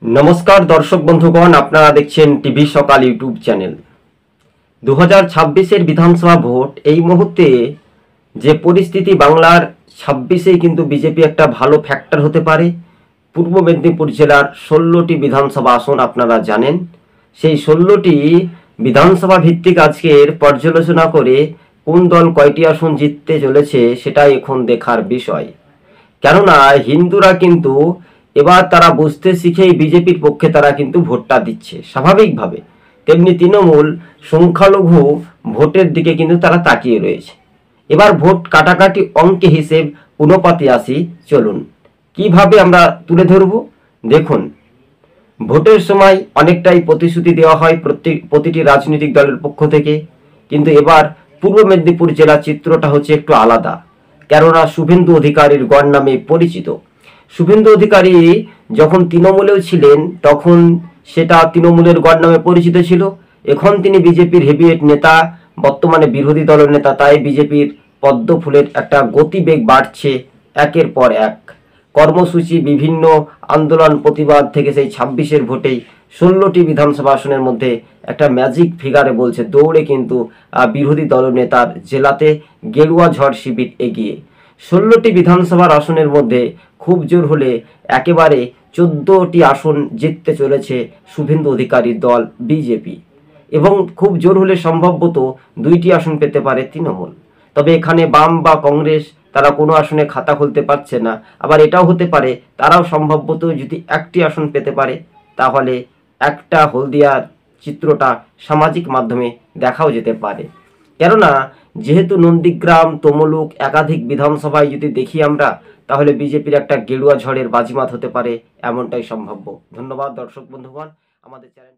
नमस्कार दर्शक बंधुगण आपनारा देखছেন টিভি সকাল ইউটিউব চ্যানেল। 2026 বিধানসভা ভোট এই মুহূর্তে যে পরিস্থিতি বাংলার 26-এ কিন্তু বিজেপি একটা ভালো ফ্যাক্টর হতে পারে। পূর্ব মেদিনীপুর জেলার 16টি বিধানসভা আসন আপনারা জানেন, সেই 16টি বিধানসভা ভিত্তিক আজকের পর্যালোচনা করে কোন দল কয়টি আসন জিততে চলেছে সেটাই এখন দেখার বিষয়। কেননা হিন্দুরা কিন্তু এবার তারা বুঝতে শিখেই বিজেপির পক্ষে তারা কিন্তু ভোটটা দিচ্ছে স্বাভাবিকভাবে, তেমনি তৃণমূল সংখ্যালঘু ভোটের দিকে কিন্তু তারা তাকিয়ে রয়েছে। এবার ভোট কাটাকাটি অঙ্কে হিসেব অনুপাতে আসি, চলুন কিভাবে আমরা তুলে ধরব। দেখুন, ভোটের সময় অনেকটাই প্রতিশ্রুতি দেওয়া হয় প্রতিটি রাজনৈতিক দলের পক্ষ থেকে, কিন্তু এবার পূর্ব মেদিনীপুর জেলার চিত্রটা হচ্ছে একটু আলাদা। কেননা শুভেন্দু অধিকারীর গড় নামে পরিচিত। শুভেন্দু অধিকারী যখন তৃণমূলেও ছিলেন তখন সেটা তৃণমূলের গড় নামে পরিচিত ছিল। এখন তিনি বিজেপির হেভিওয়েট নেতা, বর্তমানে বিরোধী দলের নেতা, তাই বিজেপির পদ্ম ফুলের একটা গতিবেগ বাড়ছে একের পর এক। কর্মসূচি, বিভিন্ন আন্দোলন, প্রতিবাদ থেকে সেই 26-এর ভোটেই 16টি বিধানসভা আসনের মধ্যে একটা ম্যাজিক ফিগারে বলছে দৌড়ে কিন্তু বিরোধী দলনেতার জেলাতে গেরুয়া ঝড় শিবির এগিয়ে। 16টি বিধানসভার আসনের মধ্যে খুব জোর হলে একেবারে 14টি আসন জিততে চলেছে শুভেন্দু অধিকারীর দল বিজেপি, এবং খুব জোর হলে সম্ভবত 2টি আসন পেতে পারে তৃণমূল। তবে এখানে বাম বা কংগ্রেস তারা কোনো আসনে খাতা খুলতে পারছে না। আবার এটাও হতে পারে তারাও সম্ভবত যদি 1টি আসন পেতে পারে, তাহলে একটা হলদিয়ার চিত্রটা সামাজিক মাধ্যমে দেখাও যেতে পারে। কেননা যেহেতু নন্দীগ্রাম, তমলুক একাধিক বিধানসভায় যদি দেখি আমরা, তাহলে বিজেপির একটা গেরুয়া ঝড়ের বাজিমাত হতে পারে, এমনটাই সম্ভাব্য। ধন্যবাদ দর্শক বন্ধুগণ, আমাদের চ্যানেল